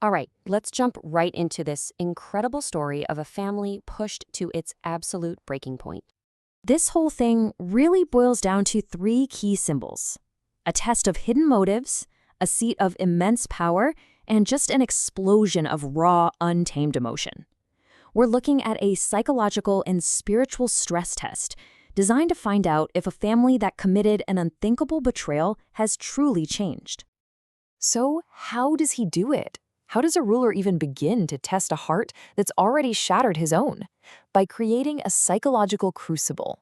All right, let's jump right into this incredible story of a family pushed to its absolute breaking point. This whole thing really boils down to three key symbols: a test of hidden motives, a seat of immense power, and just an explosion of raw, untamed emotion. We're looking at a psychological and spiritual stress test designed to find out if a family that committed an unthinkable betrayal has truly changed. So, how does he do it? How does a ruler even begin to test a heart that's already shattered his own? By creating a psychological crucible.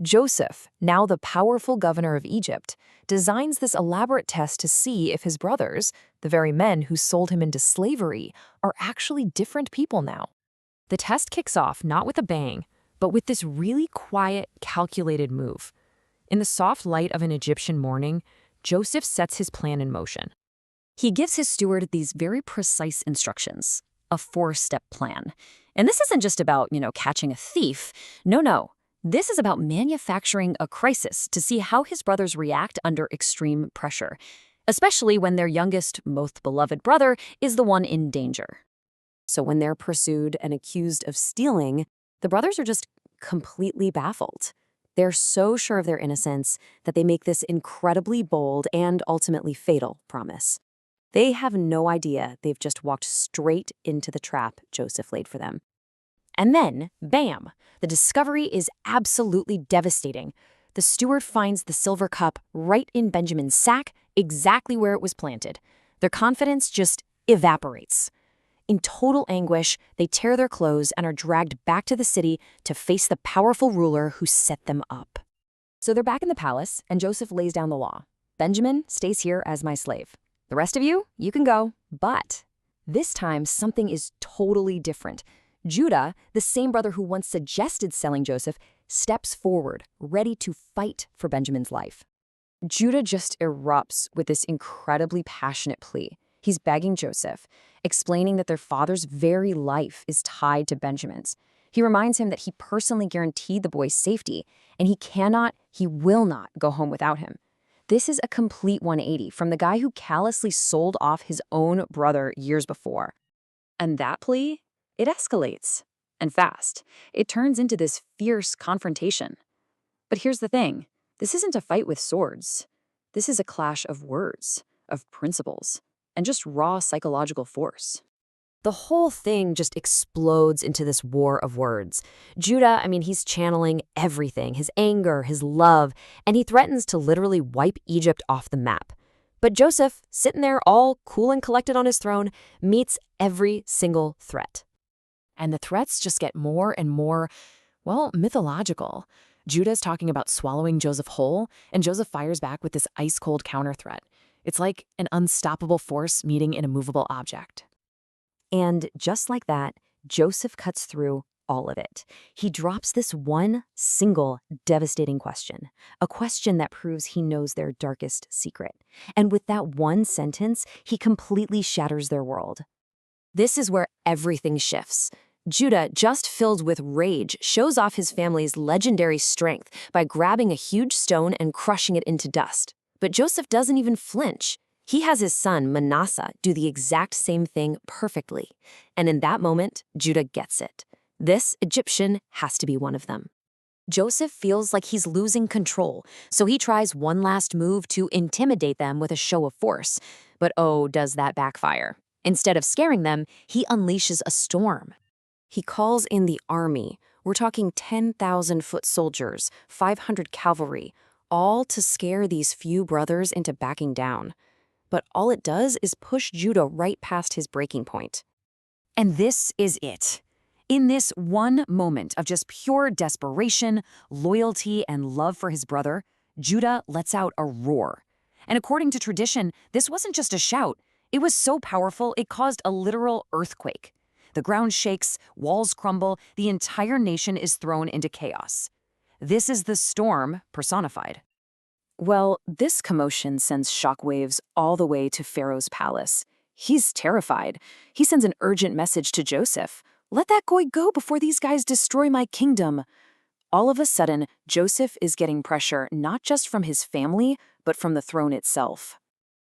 Joseph, now the powerful governor of Egypt, designs this elaborate test to see if his brothers, the very men who sold him into slavery, are actually different people now. The test kicks off not with a bang, but with this really quiet, calculated move. In the soft light of an Egyptian morning, Joseph sets his plan in motion. He gives his steward these very precise instructions, a 4-step plan. And this isn't just about, catching a thief. No. This is about manufacturing a crisis to see how his brothers react under extreme pressure, especially when their youngest, most beloved brother is the one in danger. So when they're pursued and accused of stealing, the brothers are just completely baffled. They're so sure of their innocence that they make this incredibly bold and ultimately fatal promise. They have no idea they've just walked straight into the trap Joseph laid for them. And then, bam, the discovery is absolutely devastating. The steward finds the silver cup right in Benjamin's sack, exactly where it was planted. Their confidence just evaporates. In total anguish, they tear their clothes and are dragged back to the city to face the powerful ruler who set them up. So they're back in the palace, and Joseph lays down the law. Benjamin stays here as my slave. The rest of you can go. But this time, something is totally different. Judah, the same brother who once suggested selling Joseph, steps forward, ready to fight for Benjamin's life. Judah just erupts with this incredibly passionate plea. He's begging Joseph, explaining that their father's very life is tied to Benjamin's. He reminds him that he personally guaranteed the boy's safety, and he will not go home without him. This is a complete 180 from the guy who callously sold off his own brother years before. And that plea, it escalates. And fast. It turns into this fierce confrontation. But here's the thing. This isn't a fight with swords. This is a clash of words, of principles, and just raw psychological force. The whole thing just explodes into this war of words. Judah, he's channeling everything, his anger, his love, and he threatens to literally wipe Egypt off the map. But Joseph, sitting there all cool and collected on his throne, meets every single threat. And the threats just get more and more, mythological. Judah's talking about swallowing Joseph whole, and Joseph fires back with this ice-cold counter-threat. It's like an unstoppable force meeting an immovable object. And just like that, Joseph cuts through all of it. He drops this one single devastating question, a question that proves he knows their darkest secret. And with that one sentence, he completely shatters their world. This is where everything shifts. Judah, just filled with rage, shows off his family's legendary strength by grabbing a huge stone and crushing it into dust. But Joseph doesn't even flinch. He has his son, Manasseh, do the exact same thing perfectly. And in that moment, Judah gets it. This Egyptian has to be one of them. Joseph feels like he's losing control, so he tries one last move to intimidate them with a show of force. But oh, does that backfire. Instead of scaring them, he unleashes a storm. He calls in the army. We're talking 10,000 foot soldiers, 500 cavalry, all to scare these few brothers into backing down. But all it does is push Judah right past his breaking point. And this is it. In this one moment of just pure desperation, loyalty, and love for his brother, Judah lets out a roar. And according to tradition, this wasn't just a shout. It was so powerful, it caused a literal earthquake. The ground shakes, walls crumble, the entire nation is thrown into chaos. This is the storm personified. Well, this commotion sends shockwaves all the way to Pharaoh's palace. He's terrified. He sends an urgent message to Joseph. Let that boy go before these guys destroy my kingdom. All of a sudden, Joseph is getting pressure not just from his family, but from the throne itself.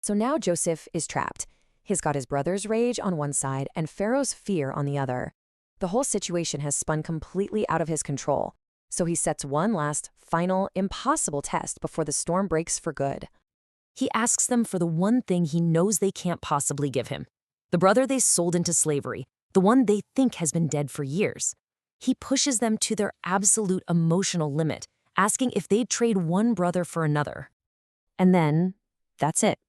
So now Joseph is trapped. He's got his brother's rage on one side and Pharaoh's fear on the other. The whole situation has spun completely out of his control, so he sets one last, final, impossible test before the storm breaks for good. He asks them for the one thing he knows they can't possibly give him, the brother they sold into slavery, the one they think has been dead for years. He pushes them to their absolute emotional limit, asking if they'd trade one brother for another. And then, that's it.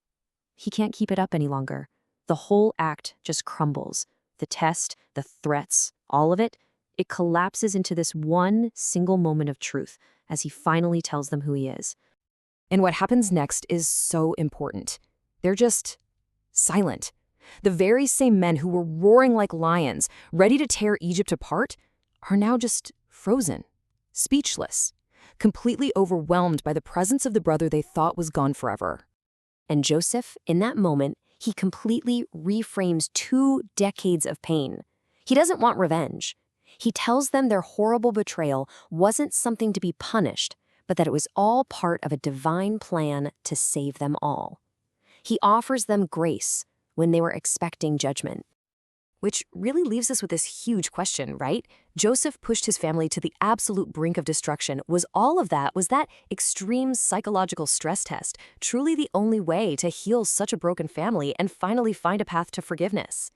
He can't keep it up any longer. The whole act just crumbles. The test, the threats, all of it, it collapses into this one single moment of truth as he finally tells them who he is. And what happens next is so important. They're just silent. The very same men who were roaring like lions, ready to tear Egypt apart, are now just frozen, speechless, completely overwhelmed by the presence of the brother they thought was gone forever. And Joseph, in that moment, he completely reframes 2 decades of pain. He doesn't want revenge. He tells them their horrible betrayal wasn't something to be punished, but that it was all part of a divine plan to save them all. He offers them grace when they were expecting judgment. Which really leaves us with this huge question, right? Joseph pushed his family to the absolute brink of destruction. Was that extreme psychological stress test truly the only way to heal such a broken family and finally find a path to forgiveness?